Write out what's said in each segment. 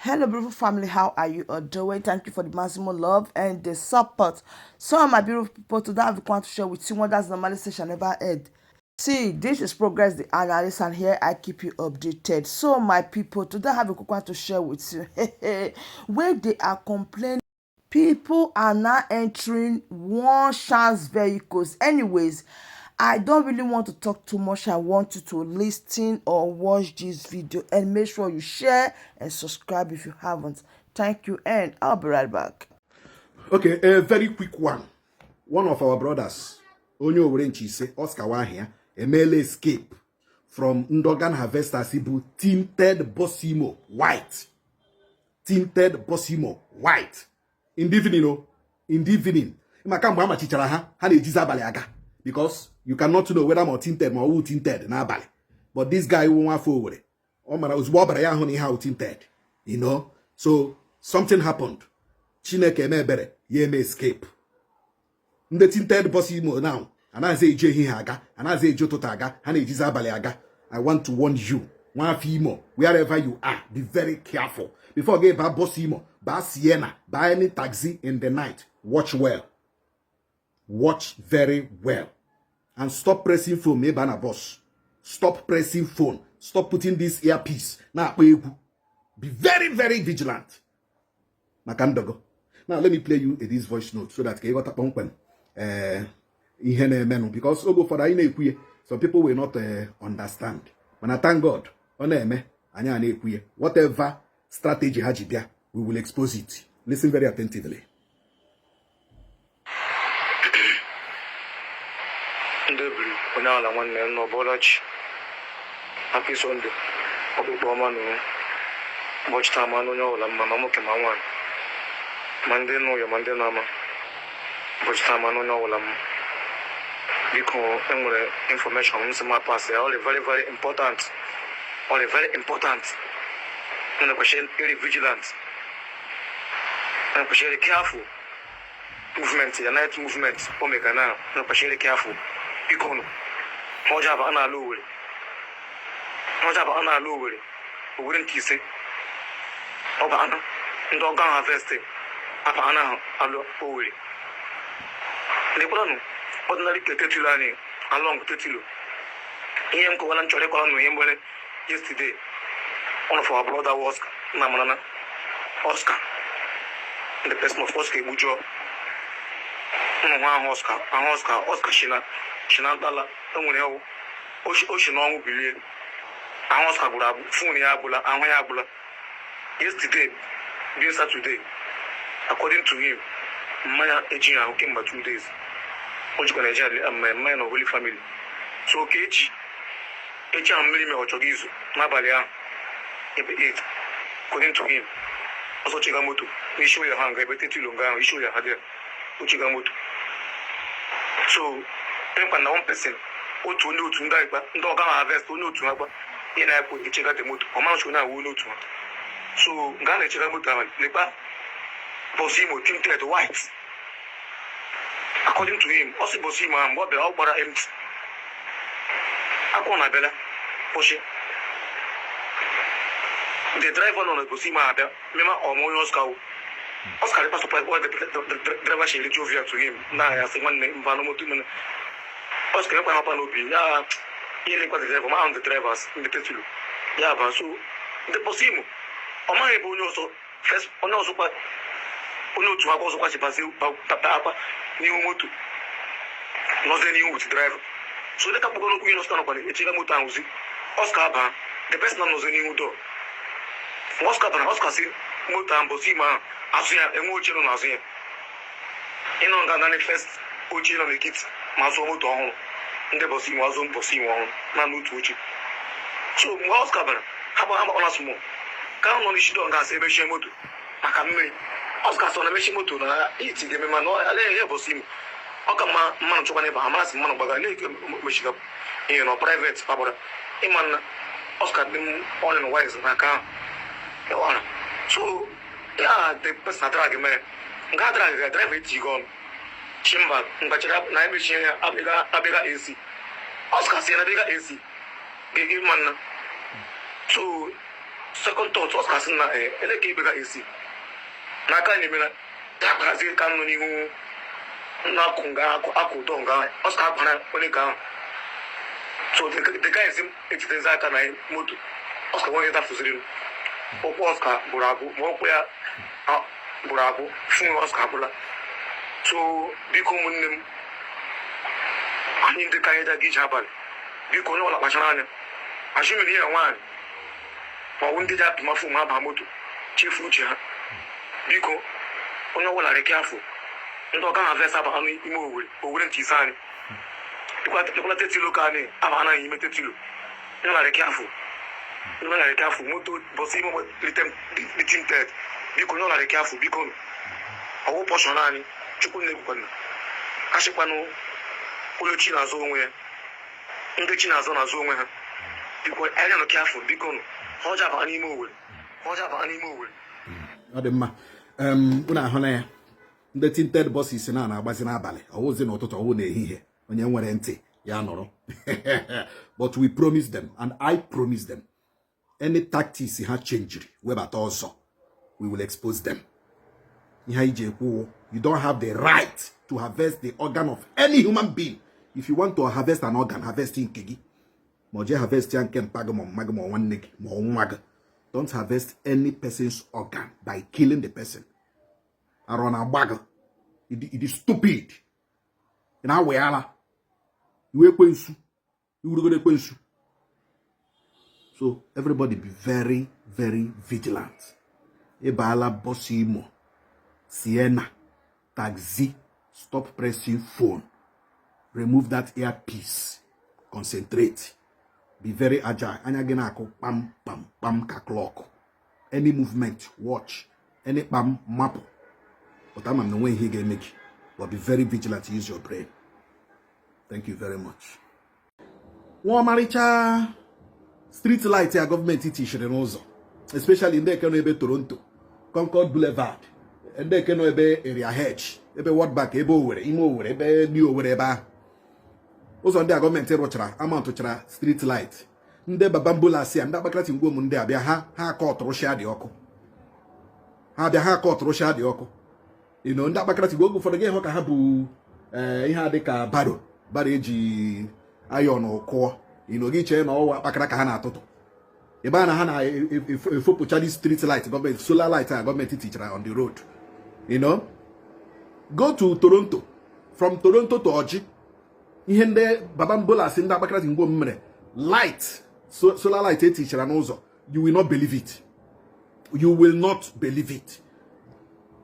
Hello, beautiful family. How are you all doing? Thank you for the maximum love and the support. So, my beautiful people, today I've want to share with you what that's normally session never end. See, this is Progress the Analyst, and here I keep you updated. So, my people, today I have a quick one to share with you. Where they are complaining, people are now entering one chance vehicles. Anyways, I don't really want to talk too much. I want you to listen or watch this video and make sure you share and subscribe if you haven't. Thank you, and I'll be right back. Okay, a very quick one. One of our brothers, Onyo Orenchise, Oscar Wahia, a male escape from Ndogan Harvesters Ibu, tinted Bosimo, white. Tinted Bosimo, white. In the evening, in the evening. Imakamba chicharaha, hane jizabale because you cannot know whether more tinted or tinted na bale. But this guy won't forward. Omara was wabara honey how tinted. You know? So something happened. Chineke mebere, ye may escape. The tinted Bosimo now. And I say Jehi Haga, and I say Jototaga, and it is Abaleaga. I want to warn you, one female, wherever you are, be very careful. Before I get by Bosimo, by Sienna, by any taxi in the night, watch well. Watch very well. And stop pressing phone, maybe a boss. Stop pressing phone. Stop putting this earpiece. Now, be very, very vigilant. Makandogo. Now, let me play you this voice note so that you got a because for some people will not understand. When I thank God, whatever strategy hajibia, we will expose it. Listen very attentively. Happy Sunday. Watch time I know Mama Kemawan. Monday no your Monday Nama. Watch time I know because information on my past all very, very important. All very important. And I appreciate very vigilant. And I appreciate careful. Movement, the night movement, Omega now. And I appreciate careful. Because no job on our low. No job on our low. We wouldn't kiss it. Oba ana ndoga harvesting apa ana alo owe ne planu ordinary ketetulani along tetilo iyem ko wala nchole ko no yembole yesterday one of our brother was namanana Oscar the person of Oscar Bujo no Oscar shina dala enwere o oshi no nwu bilie Oscar bula phone ya bula ahun ya bula. Yesterday, being Saturday, according to him, Maya Ejina who came back 2 days. Which can a man of Holy Family. So Kechi and Millie Ochogizu, Nabalia, 8, according to him. Also Chigamoto, we show your hand, I bet you longa, we show your head, Uchigamoto. So, and one person, or to know to die, but don't harvest, to know to have in I put the Chigamoto, or Manchuna will know to. So, Ghana Chiramuta, Lepa, Bosimo, tinted white. According to him, also Bosimo and what the Albara empty. Akona Bella, Poshe. The driver on the Bosima, Mema or Moyoska. Oscar passed by the driver she Jovia to him. Now, I say one name, Vanomotuman. Oscar Panopi, he required the driver on the drivers in the Tetulu. Yeah, but so the Bosimo. Oma ebo nyoso first ona osopa ono tu akọ osopa se passe papa ni moto no ze ni with driver so the couple go no no stand up and echiga moto anzi Oscar ba the person no ze ni moto Oscar si moto ambosi ma asuya enwo ochi no asuya ino nga na first ochi no kit ma so moto ọhụrụ ndị bosi mo azo bosi mo na n'otu ochi so Oscar ba haba ona sumo Quand on est dans un chez moto, à Camé, Oscar son avec moto, il dit que même non, allez, il est possible. Okama, man, tu connais pas, Hamas, man, bagale, que Michigan, et non, private, pas bon. Et man, Oscar, on est wise, d'accord. Et voilà. So, il y a des personnes à draguer, mais, Gadra, drive it, Tigon, Chimba, Bachara, Naimichien, Abega AC. Oscar, c'est Abega AC. Give man. So, second thought Oscar sị na ele ka ibe ga esi n'aka na emela ya kpazi ka nọ n'ihu na-akụ nga akụ ụtọ nga Oscar akpara onye ka so the guy is ejidezi aka na moto Oscar nwe ta fuziri okwu Oscar bụrụ abụ ma okwu ya bụrụ abụ fún Oscar bụla so biko ụmụnne m anyị ndị ka anyị daga ije abalị biko onye ọla kpachara anya achịmiri ya nwaanyị ma ọ bụ ndị ji apịmafu ma aba moto chefu uche ha biko onye ọbụla reke afọ ndị ọga na vesa aba ime owere nke ise anyị ekwela tetilo ka anyị aba anaghị ime tetilo onye ọla reke afọ onye ọla reke afọ moto bọsị ime litim ted biko onye ọla reke afọ biko ọwụ pọshọn anyị chukwu na-ekwukwana achịkwanụ onye chi na-azụ onwe ya ndị chi na-azụ onwe ha biko anya nọ afọ biko ọja aba n'ime owere ọ dị mma unu ahụ na ya ndị tinted bọsis na-agbazi n'abalị ọwụzi n'ụtụtụ ọwụ n'ehihie onye nwere ntị ya nọrọ but we promise them and I promise them any tactics ha changiri webata ọzọ we will expose them. Ihe iji ekwu you don't have the right to harvest the organ of any human being. If you want to harvest an organ, harvest nke gị ma je harvest ya nke mpa gị ma mma gị ma nwanne gị ma nwa gị. Don't harvest any person's organ by killing the person. Arona bag. It is stupid. In our way, you ekwensu. You will go ekwensu. So everybody be very, very vigilant. Ebala Bosimo, Sienna, taxi, stop pressing phone. Remove that earpiece. Concentrate. Be very agile. Anya genako pam pam pam ka clock. Any movement, watch. Any pam map. But I'm no way he can make it. But be very vigilant. Use your brain. Thank you very much. One maricha street light here government teacher also, especially in the Kenoebe Toronto, Concord Boulevard, and the Kenoebe area hedge. Ebe what back ebe over, imo over, ebe new over eba. Also, ndị gọọmenti rụchara amantụchara street light ndị babambula si ndị agbakọrọti ngwa ụmụ ndị abịa ha akọtụrụ shia dị ọkụ ha bịa ha akọtụrụ shia dị ọkụ ndị agbakọrọti ngwa oge ụfọdụ gị hụ ka ha bụ ihe dị ka baro eji ayọn kụọ gị chee na ọwa akpakara ka ha na-atụtụ ebe a na ha na-efopụcha dị street light gọọmenti solar light a gọọmenti tichara on the road go to Toronto, from Toronto to Oji. Ihe ndị babambola si ndị agbakara ngwo mmere light solar light etichara n'ụzọ, you will not believe it. You will not believe it.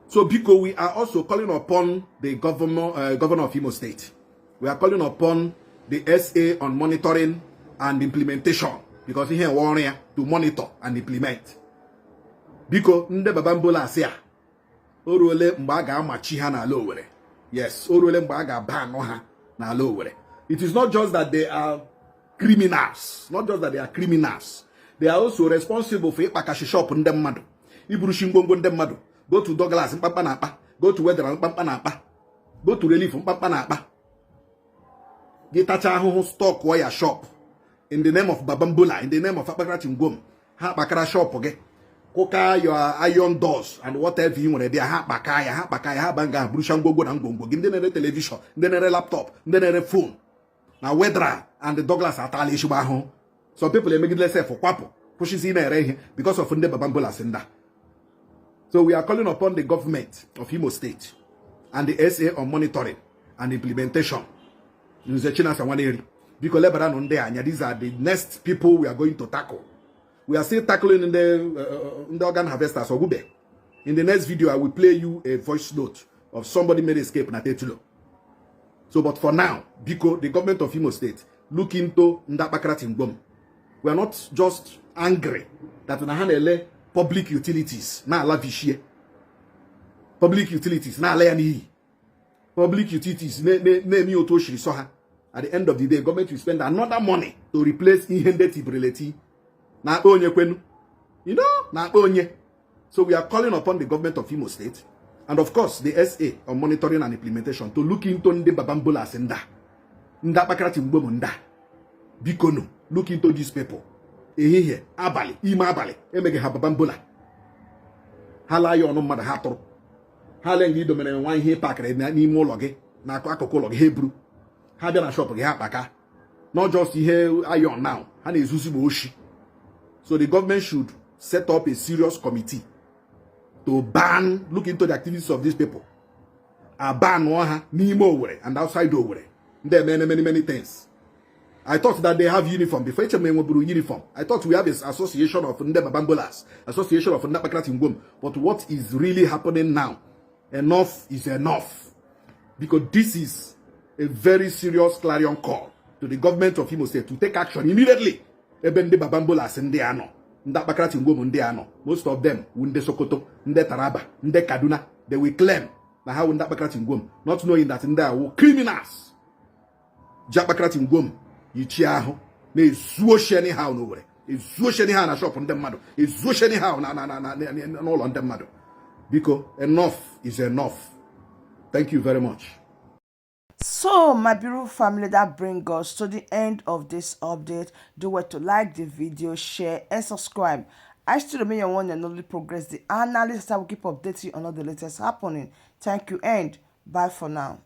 So because we are also calling upon the governor of Imo State, we are calling upon the SA on monitoring and implementation, because here warning to monitor and implement. Because ndị babambola si ya oruole mgbe a ga-amachi ha n'ala Owerri. Yes, oruole mgbe a ga-ban ha. It is not just that they are criminals. Not just that they are criminals. They are also responsible for Ipakashi shop in them madu. Ibrushingongo in them madu. Go to Douglas in Papanapa. Go to Weather and Papanapa. Go to Relief in Papanapa. Getacha who stock wire shop. In the name of Babambula. In the name of Apakachingom. Ha Bakara shop okay. Koka your iron doors and whatever you want. They ha bakaya, banga, brushangogo and gongo. Give them a television, then a laptop, then a phone. Now Wedra and the Douglas are tali home. Some people are making less for Kwapo, pushes in a because of Funde Babambola Senda. So we are calling upon the government of Imo State and the SA on monitoring and implementation. Because these are the next people we are going to tackle. We are still tackling in the organ harvesters or Gube. In the next video, I will play you a voice note of somebody made escape in Atetulo. So, but for now, because the government of Imo State look into Ndapakrat Ngom, we are not just angry that we have public utilities. Na la vishie. Public utilities. Na la ni. Public utilities. Ne mi otoshiri soha. At the end of the day, government will spend another money to replace Ihende Tibreleti. Na onye kwenu. Na onye. So we are calling upon the government of Imo State and of course the SA on monitoring and implementation to look into the babambola senda. Nda bakrati mbomo nda. Bikono. Look into these people. ehihie abalị ime abalị emeghị ha babambola ha laa ya ọnụ mmadụ ha tụrụ ha lee nga idomere nwa ihe pakịrị n'ime ụlọ gị na akụkụ ụlọ gị ha eburu ha bịa na shọpụ gị ha kpaka not just ihe iron now ha na-ezuzi ma oshi. So the government should set up a serious committee to look into the activities of these people. Ban ha n'ime Owerri and outside Owerri. There are many things. I thought that they have uniform. Before uniform, I thought we have an association of Ndebabambolas, association of Ndabakrat Ngom. But what is really happening now? Enough is enough. Because this is a very serious clarion call to the government of Imo State to take action immediately. Ebe Ndebabambolas ndị anọ, Ndabakrat Ngom ndị anọ. Most of them, Nde Sokoto, Nde Taraba, Nde Kaduna, they will claim that how Ndabakrat Ngom, not knowing that they are criminals. Jabakrat Ngom yichi ahụ na-ezuoshi anyhow n'Owerri, ezuoshi anyhow na shop ndị mmadụ, ezuoshi anyhow n'ụlọ ndị mmadụ. Because enough is enough. Thank you very much. So, my beautiful family, that brings us to the end of this update. Do well to like the video, share, and subscribe. I still remain your one and only Progress, the analyst that will keep updating you on all the latest happening. Thank you and bye for now.